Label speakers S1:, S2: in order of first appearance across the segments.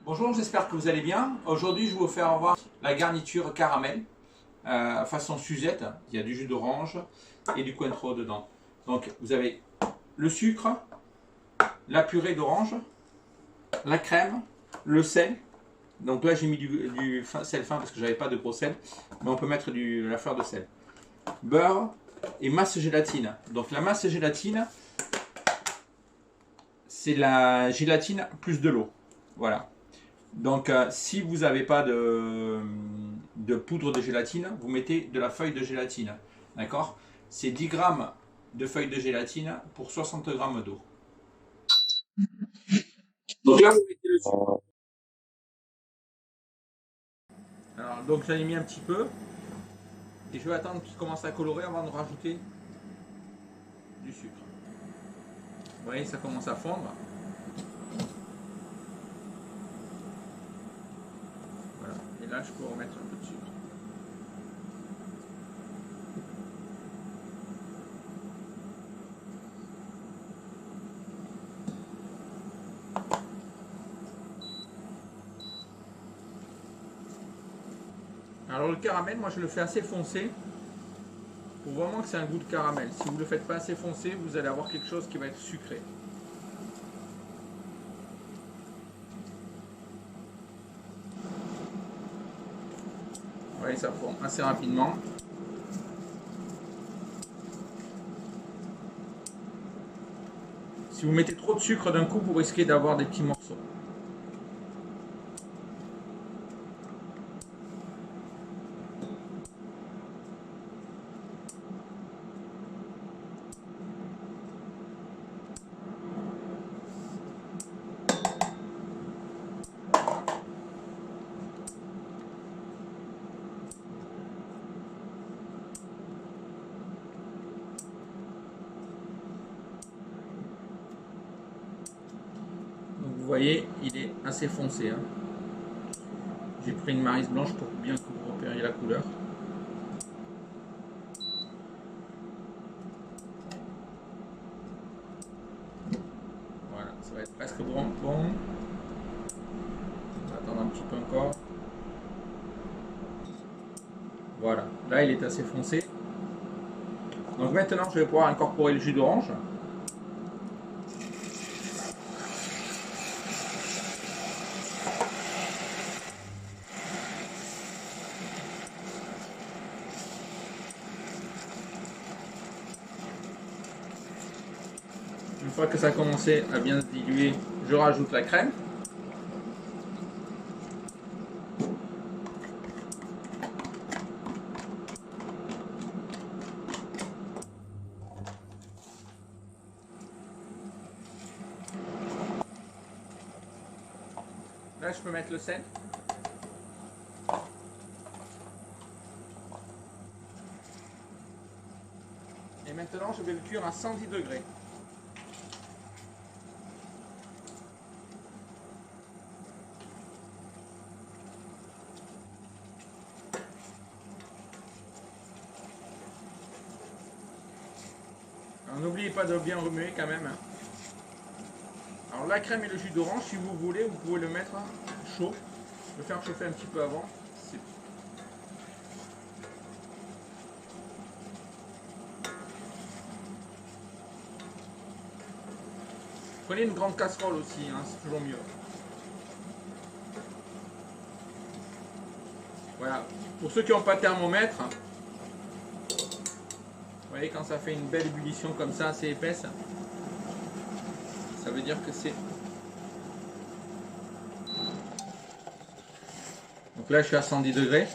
S1: Bonjour, j'espère que vous allez bien. Aujourd'hui, je vais vous faire voir la garniture caramel façon Suzette. Il y a du jus d'orange et du Cointreau dedans. Donc, vous avez le sucre, la purée d'orange, la crème, le sel. Donc là, j'ai mis du sel fin parce que j'avais pas de gros sel, mais on peut mettre la fleur de sel. Beurre et masse gélatine. Donc la masse gélatine, c'est la gélatine plus de l'eau. Voilà. Donc, si vous n'avez pas de poudre de gélatine, vous mettez de la feuille de gélatine. D'accord? C'est 10 grammes de feuille de gélatine pour 60 grammes d'eau. Donc là, vous mettez le sucre. Alors, donc j'en ai mis un petit peu. Et je vais attendre qu'il commence à colorer avant de rajouter du sucre. Vous voyez, ça commence à fondre. Voilà. Et là, je peux remettre un peu de sucre. Alors le caramel, moi je le fais assez foncé pour vraiment que c'est un goût de caramel. Si vous ne le faites pas assez foncé, vous allez avoir quelque chose qui va être sucré. Vous voyez, ça fond assez rapidement. Si vous mettez trop de sucre d'un coup, vous risquez d'avoir des petits morceaux. Donc vous voyez, il est assez foncé. Hein. J'ai pris une maryse blanche pour bien que vous repériez la couleur. Voilà, ça va être presque bon. On va attendre un petit peu encore. Voilà, là il est assez foncé. Donc maintenant je vais pouvoir incorporer le jus d'orange. Une fois que ça a commencé à bien se diluer, je rajoute la crème. Là, je peux mettre le sel. Et maintenant, je vais le cuire à 110 degrés. Alors, n'oubliez pas de bien remuer quand même. Alors, la crème et le jus d'orange, si vous voulez, vous pouvez le mettre chaud. Le faire chauffer un petit peu avant. Prenez une grande casserole aussi, hein, c'est toujours mieux. Voilà. Pour ceux qui n'ont pas de thermomètre, vous voyez quand ça fait une belle ébullition comme ça, assez épaisse, ça veut dire que c'est... Donc là je suis à 110 degrés.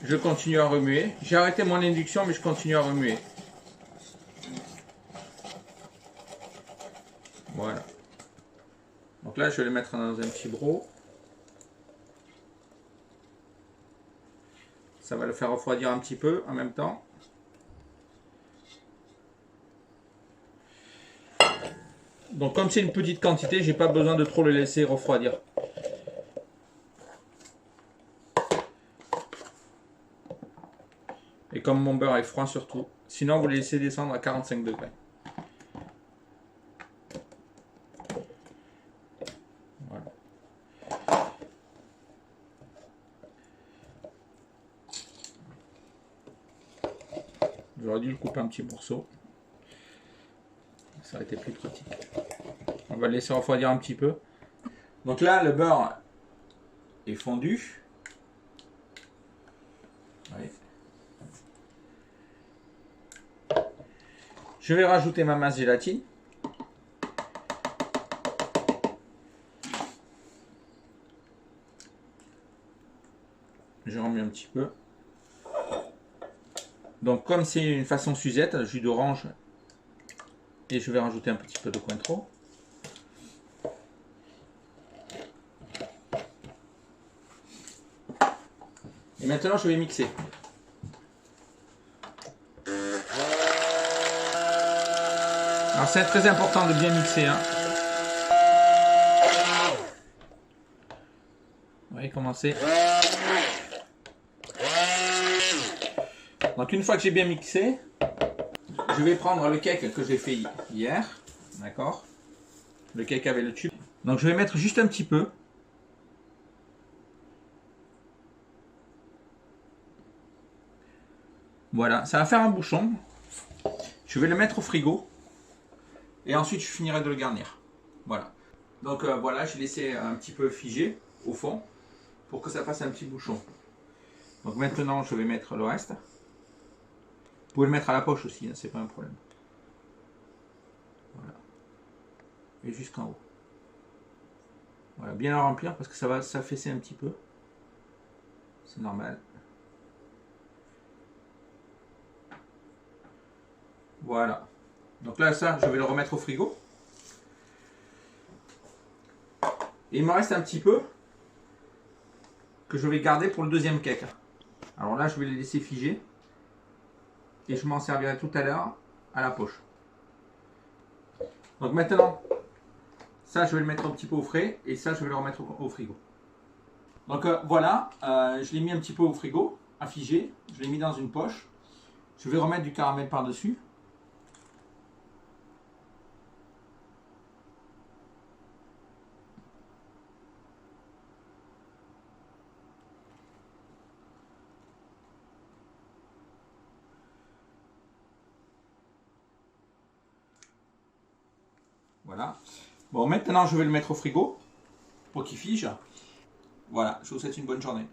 S1: Je continue à remuer. J'ai arrêté mon induction mais je continue à remuer. Voilà. Donc là je vais le mettre dans un petit broc. Ça va le faire refroidir un petit peu en même temps. Donc comme c'est une petite quantité, j'ai pas besoin de trop le laisser refroidir. Et comme mon beurre est froid surtout. Sinon vous le laissez descendre à 45 degrés. J'aurais dû le couper en petits morceaux. Ça aurait été plus pratique. On va le laisser refroidir un petit peu. Donc là, le beurre est fondu. Oui. Je vais rajouter ma masse gélatine. Je remets un petit peu. Donc comme c'est une façon Suzette, jus d'orange, et je vais rajouter un petit peu de Cointreau. Et maintenant je vais mixer. Alors c'est très important de bien mixer. Hein. Vous voyez comment c'est. Donc une fois que j'ai bien mixé, je vais prendre le cake que j'ai fait hier. D'accord. Le cake avec le tube. Donc je vais mettre juste un petit peu. Voilà, ça va faire un bouchon. Je vais le mettre au frigo. Et ensuite je finirai de le garnir. Voilà. Donc voilà, j'ai laissé un petit peu figé au fond pour que ça fasse un petit bouchon. Donc maintenant je vais mettre le reste. Vous pouvez le mettre à la poche aussi, hein, c'est pas un problème. Voilà. Et jusqu'en haut. Voilà, bien le remplir parce que ça va s'affaisser un petit peu. C'est normal. Voilà. Donc là, ça, je vais le remettre au frigo. Et il me reste un petit peu que je vais garder pour le deuxième cake. Alors là, je vais le laisser figer. Et je m'en servirai tout à l'heure à la poche. Donc maintenant, ça, je vais le mettre un petit peu au frais. Et ça, je vais le remettre au frigo. Donc voilà, je l'ai mis un petit peu au frigo, à figer. Je l'ai mis dans une poche. Je vais remettre du caramel par-dessus. Voilà. Bon, maintenant, je vais le mettre au frigo pour qu'il fige. Voilà, je vous souhaite une bonne journée.